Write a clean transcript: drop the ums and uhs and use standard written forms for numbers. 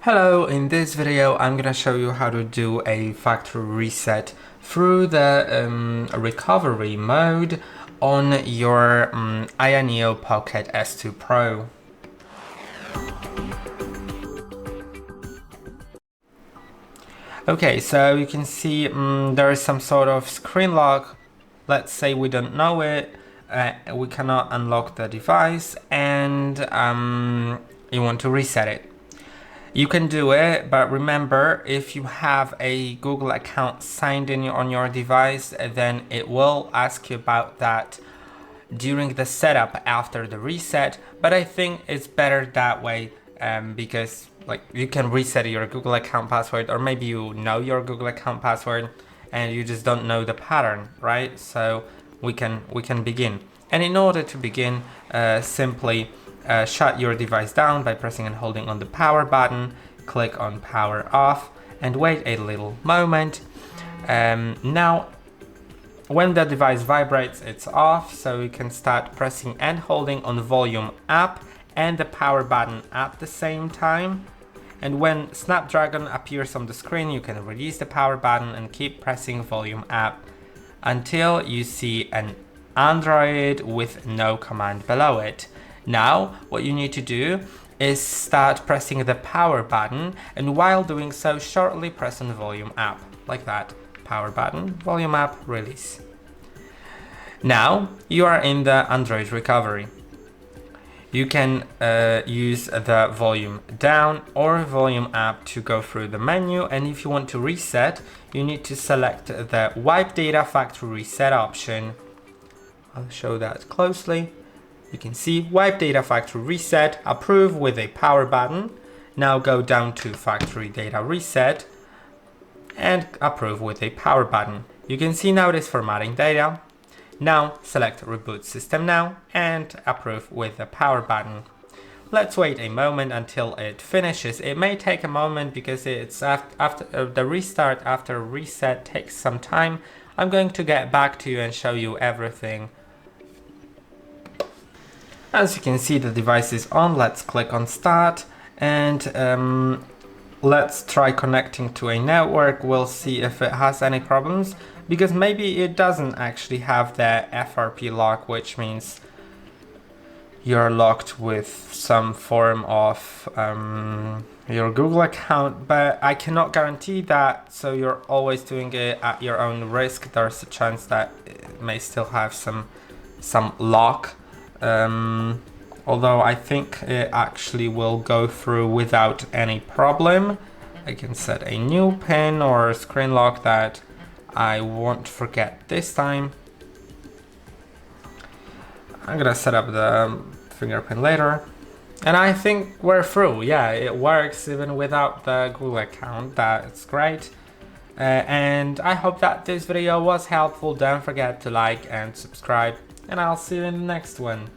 Hello, in this video I'm gonna show you how to do a factory reset through the recovery mode on your AYANEO Pocket S2 Pro. Okay, so you can see there is some sort of screen lock. Let's say we don't know it, we cannot unlock the device, and you want to reset it. You can do it, but remember, if you have a Google account signed in on your device, then it will ask you about that during the setup after the reset. But I think it's better that way because you can reset your Google account password, or maybe you know your Google account password and you just don't know the pattern, right? So we can begin. And in order to begin, simply shut your device down by pressing and holding on the power button, click on power off and wait a little moment. Now when the device vibrates, it's off, so you can start pressing and holding on volume up and the power button at the same time. And when Snapdragon appears on the screen, you can release the power button and keep pressing volume up until you see an Android with no command below it. Now, what you need to do is start pressing the power button, and while doing so, shortly press on volume up, like that. Power button, volume up, release. Now, you are in the Android recovery. You can use the volume down or volume up to go through the menu, and if you want to reset, you need to select the Wipe Data Factory Reset option. I'll show that closely. You can see Wipe Data Factory Reset, approve with a power button. Now go down to Factory Data Reset and approve with a power button. You can see now it is formatting data. Now select Reboot System Now and approve with the power button. Let's wait a moment until it finishes. It may take a moment because it's after the restart after reset takes some time. I'm going to get back to you and show you everything. As you can see, the device is on. Let's click on start and let's try connecting to a network. We'll see if it has any problems, because maybe it doesn't actually have the FRP lock, which means you're locked with some form of your Google account, but I cannot guarantee that, so you're always doing it at your own risk. There's a chance that it may still have some lock. Although I think it actually will go through without any problem. I can set a new pin or a screen lock that I won't forget this time. I'm gonna set up the fingerprint later. And I think we're through. Yeah, it works even without the Google account. That's great. And I hope that this video was helpful. Don't forget to like and subscribe, and I'll see you in the next one.